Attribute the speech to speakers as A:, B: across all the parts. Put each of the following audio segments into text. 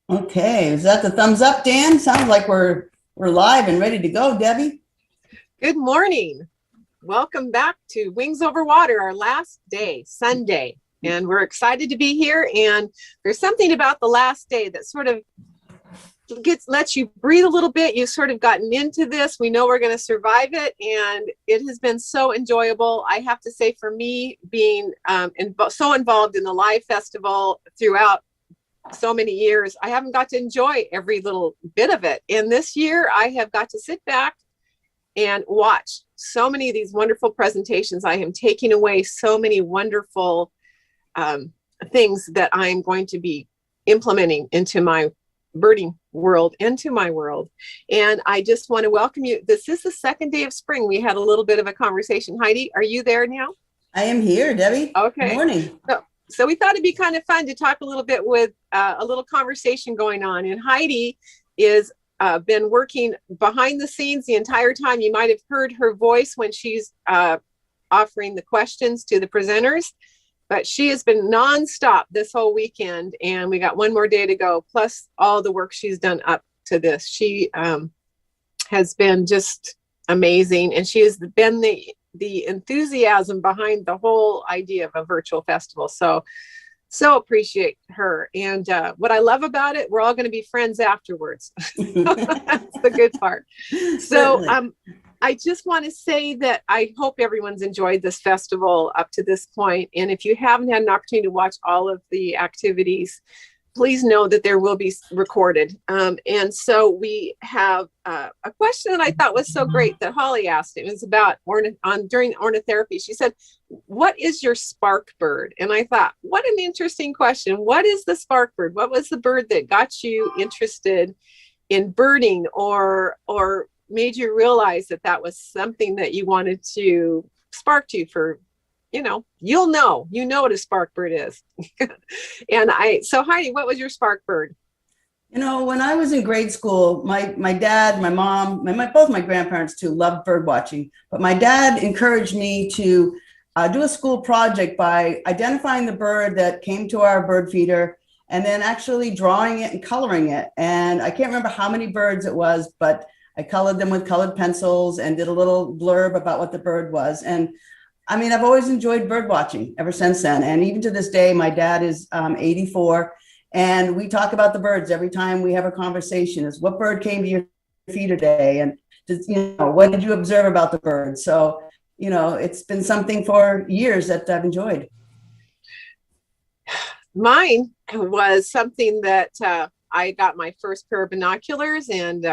A: Okay, is that the thumbs up, Dan? Sounds like we're live and ready to go, Debbie.
B: Good morning. Welcome back to Wings Over Water, our last day, Sunday. And we're excited to be here. And there's something about the last day that sort of lets you breathe a little bit. You've sort of gotten into this. We know we're going to survive it. And it has been so enjoyable. I have to say, for me, being so involved in the Live Festival throughout so many years, I haven't got to enjoy every little bit of it. And this year I have got to sit back and watch so many of these wonderful presentations. I am taking away so many wonderful things that I'm going to be implementing into my birding world and to my world. And I just want to welcome you. This is the second day of spring. We had a little bit of a conversation. Heidi, are you there now?
A: I am here, Debbie.
B: Okay.
A: Good morning.
B: So we thought it'd be kind of fun to talk a little bit with a little conversation going on. And Heidi is been working behind the scenes the entire time. You might have heard her voice when she's offering the questions to the presenters, but she has been nonstop this whole weekend, and we got one more day to go, plus all the work she's done up to this. She has been just amazing, and she has been the enthusiasm behind the whole idea of a virtual festival. So appreciate her. And what I love about it, we're all going to be friends afterwards. That's the good part. So I just want to say that I hope everyone's enjoyed this festival up to this point. And if you haven't had an opportunity to watch all of the activities, please know that there will be recorded. And so we have a question that I thought was so great that Holly asked. It was about during ornithotherapy. She said, "What is your spark bird?" And I thought, what an interesting question. What is the spark bird? What was the bird that got you interested in birding or made you realize that that was something that you wanted to spark you for? You know what a spark bird is. So Heidi, what was your spark bird?
A: When I was in grade school, my dad, my mom, both my grandparents too, loved bird watching. But my dad encouraged me to do a school project by identifying the bird that came to our bird feeder and then actually drawing it and coloring it. And I can't remember how many birds it was, but I colored them with colored pencils and did a little blurb about what the bird was. And I mean, I've always enjoyed bird watching ever since then. And even to this day, my dad is 84, and we talk about the birds every time we have a conversation. Is what bird came to your feeder today? And what did you observe about the bird? So, it's been something for years that I've enjoyed.
B: Mine was something that I got my first pair of binoculars, and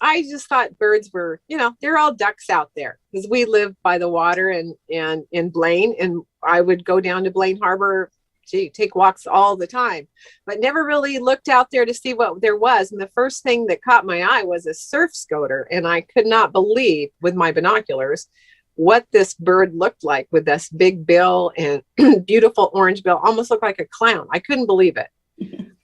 B: I just thought birds were, they're all ducks out there because we live by the water and in Blaine, and I would go down to Blaine Harbor, take walks all the time, but never really looked out there to see what there was. And the first thing that caught my eye was a surf scoter, and I could not believe with my binoculars what this bird looked like with this big bill and beautiful orange bill, almost looked like a clown. I couldn't believe it.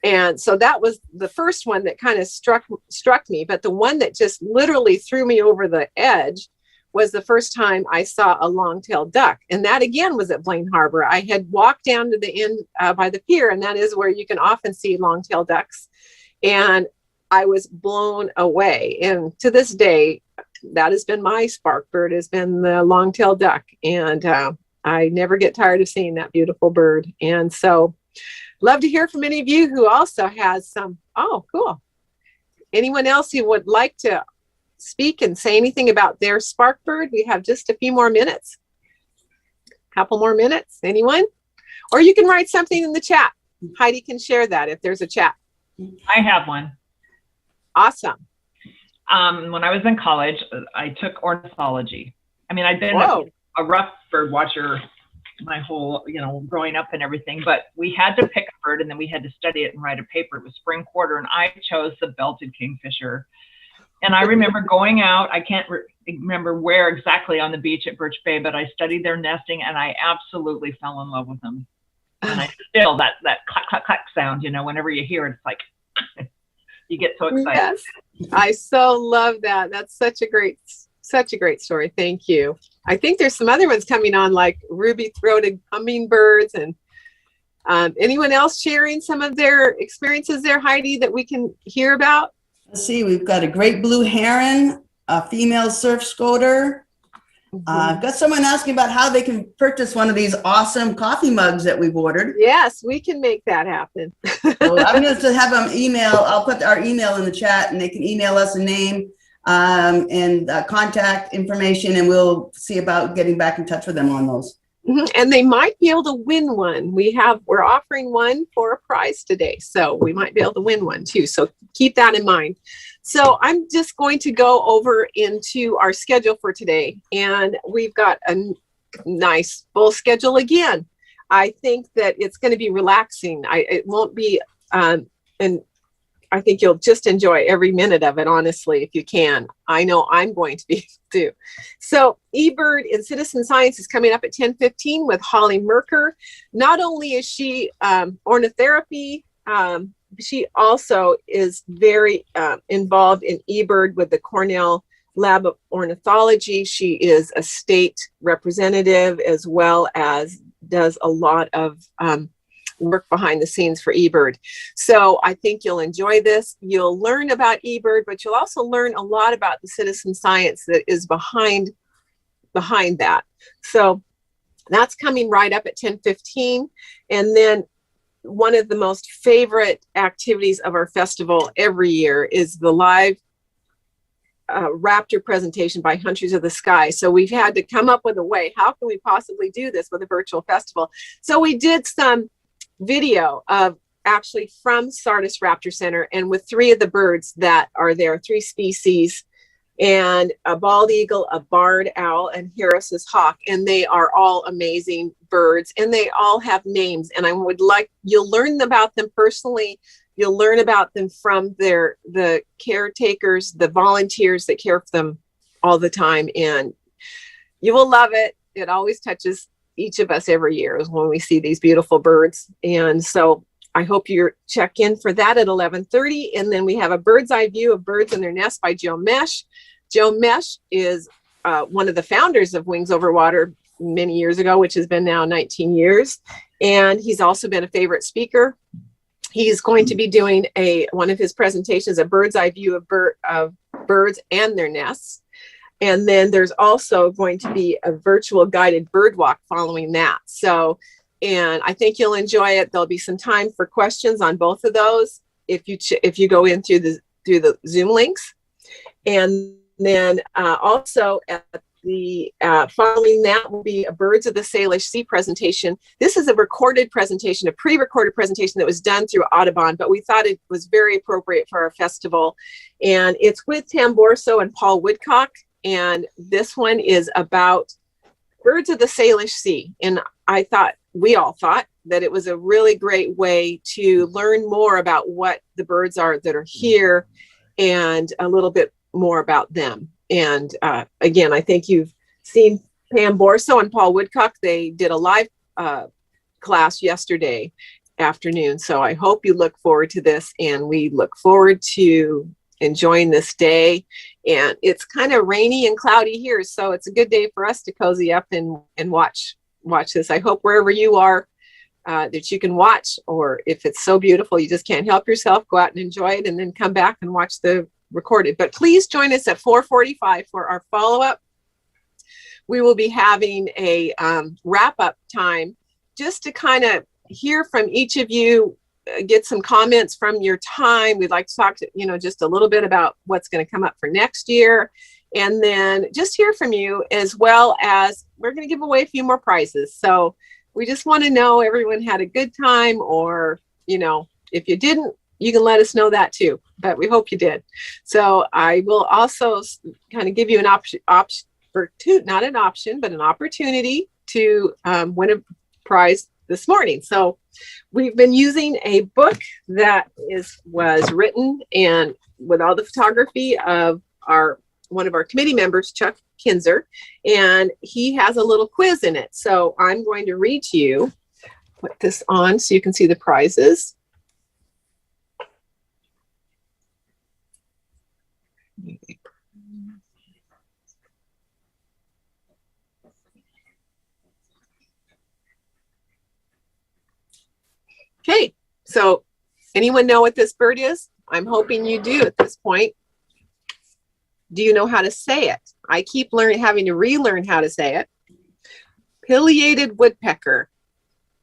B: And so that was the first one that kind of struck me. But the one that just literally threw me over the edge was the first time I saw a long-tailed duck. And that again was at Blaine Harbor. I had walked down to the end by the pier, and that is where you can often see long-tailed ducks. And I was blown away. And to this day, that has been my spark bird, has been the long-tailed duck. And I never get tired of seeing that beautiful bird. And so love to hear from any of you who also has some. Oh, cool. Anyone else who would like to speak and say anything about their spark bird? We have just a few more minutes. Couple more minutes. Anyone? Or you can write something in the chat. Heidi can share that if there's a chat.
C: I have one.
B: Awesome.
C: When I was in college, I took ornithology. I mean, I'd been a rough bird watcher my whole, growing up and everything, but we had to pick a bird and then we had to study it and write a paper. It was spring quarter, and I chose the belted kingfisher. And I remember going out, I can't remember where exactly on the beach at Birch Bay, but I studied their nesting and I absolutely fell in love with them. And I still, that clack, clack, clack sound, whenever you hear it, it's like, you get so excited.
B: Yes, I so love that. That's such a great story. Thank you. I think there's some other ones coming on, like ruby-throated hummingbirds. And anyone else sharing some of their experiences there, Heidi, that we can hear about?
A: Let's see. We've got a great blue heron, a female surf scoter. I've got someone asking about how they can purchase one of these awesome coffee mugs that we've ordered.
B: Yes, we can make that happen.
A: So I'm going to have them email. I'll put our email in the chat, and they can email us a name and contact information, and we'll see about getting back in touch with them on those.
B: And they might be able to win one. We're offering one for a prize today, so we might be able to win one too. So keep that in mind. So I'm just going to go over into our schedule for today, and we've got a nice full schedule again. I think that it's going to be relaxing. It won't be, and I think you'll just enjoy every minute of it, honestly, if you can. I know I'm going to be able to. So eBird in Citizen Science is coming up at 10:15 with Holly Merker. Not only is she ornithotherapy, she also is very involved in eBird with the Cornell Lab of Ornithology. She is a state representative as well as does a lot of work behind the scenes for eBird. So I think you'll enjoy this. You'll learn about eBird, but you'll also learn a lot about the citizen science that is behind that. So that's coming right up at 10:15. And then one of the most favorite activities of our festival every year is the live raptor presentation by Hunters of the Sky. So we've had to come up with a way, how can we possibly do this with a virtual festival? So we did some video of actually from Sardis Raptor Center and with 3 of the birds that are there, 3 species, and a bald eagle, a barred owl, and Harris's hawk. And they are all amazing birds, and they all have names. And I would like, you'll learn about them personally. You'll learn about them from the caretakers, the volunteers that care for them all the time. And you will love it. It always touches each of us every year is when we see these beautiful birds. And so I hope you check in for that at 11:30. And then we have a bird's eye view of birds in their nest by Joe Mesh. Joe Mesh is one of the founders of Wings Over Water many years ago, which has been now 19 years. And he's also been a favorite speaker. He's going to be doing one of his presentations, a bird's eye view of birds and their nests. And then there's also going to be a virtual guided bird walk following that. So, and I think you'll enjoy it. There'll be some time for questions on both of those if you go in through the Zoom links. And then also at the following that will be a Birds of the Salish Sea presentation. This is a recorded presentation, a pre-recorded presentation that was done through Audubon, but we thought it was very appropriate for our festival. And it's with Tam Borso and Paul Woodcock. And this one is about birds of the Salish Sea. And we all thought that it was a really great way to learn more about what the birds are that are here and a little bit more about them. And again, I think you've seen Pam Borso and Paul Woodcock. They did a live class yesterday afternoon. So I hope you look forward to this, and we look forward to enjoying this day. And it's kind of rainy and cloudy here, so it's a good day for us to cozy up and watch this. I hope wherever you are that you can watch, or if it's so beautiful you just can't help yourself, go out and enjoy it and then come back and watch the recorded. But please join us at 4:45 for our follow-up. We will be having a wrap-up time just to kind of hear from each of you, get some comments from your time. We'd like to talk to, just a little bit about what's going to come up for next year. And then just hear from you, as well as we're going to give away a few more prizes. So we just want to know everyone had a good time, or, if you didn't, you can let us know that too, but we hope you did. So I will also kind of give you an not an option, but an opportunity to win a prize this morning. So we've been using a book that was written and with all the photography of one of our committee members, Chuck Kinzer, and he has a little quiz in it. So I'm going to read to you, put this on so you can see the prizes. Okay, so anyone know what this bird is? I'm hoping you do at this point. Do you know how to say it? I keep having to relearn how to say it. Pileated woodpecker.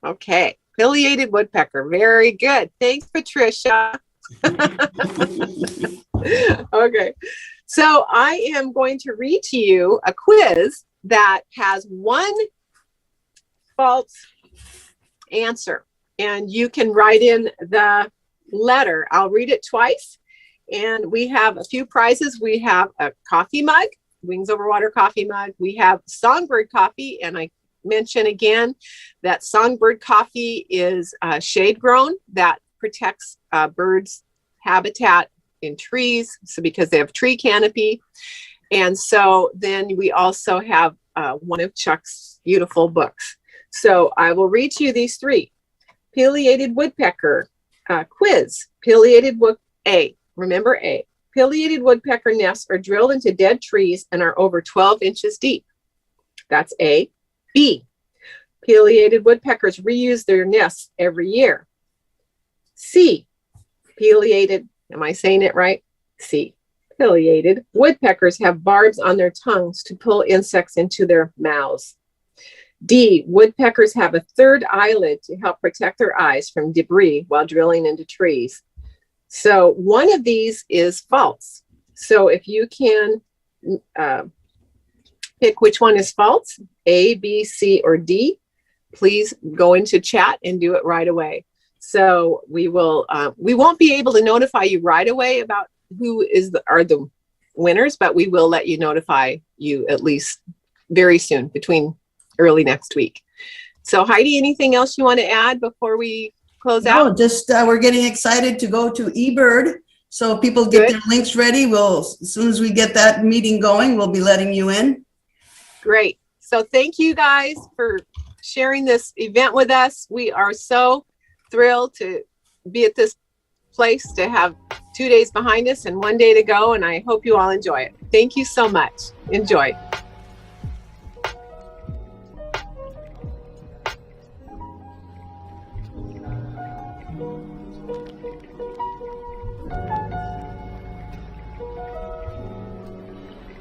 B: Okay, pileated woodpecker. Very good. Thanks, Patricia. Okay, so I am going to read to you a quiz that has one false answer, and you can write in the letter. I'll read it twice, and we have a few prizes. We have a coffee mug, Wings Over Water coffee mug. We have Songbird coffee, and I mention again that Songbird coffee is shade grown that protects birds habitat in trees, so because they have tree canopy. And so then we also have one of Chuck's beautiful books. So I will read to you these three. Pileated woodpecker quiz. Pileated wood A. Remember A. Pileated woodpecker nests are drilled into dead trees and are over 12 inches deep. That's A. B. Pileated woodpeckers reuse their nests every year. C. Pileated, am I saying it right? C. Pileated woodpeckers have barbs on their tongues to pull insects into their mouths. D. Woodpeckers have a third eyelid to help protect their eyes from debris while drilling into trees. So one of these is false. So if you can pick which one is false, A, B, C, or D, please go into chat and do it right away. So we won't be able to notify you right away about who are the winners, but we will let you notify you at least very soon, between early next week. So Heidi, anything else you want to add before we close out?
A: No, just we're getting excited to go to eBird. So people get their links ready. As soon as we get that meeting going, we'll be letting you in.
B: Great. So thank you guys for sharing this event with us. We are so thrilled to be at this place, to have 2 days behind us and 1 day to go. And I hope you all enjoy it. Thank you so much. Enjoy.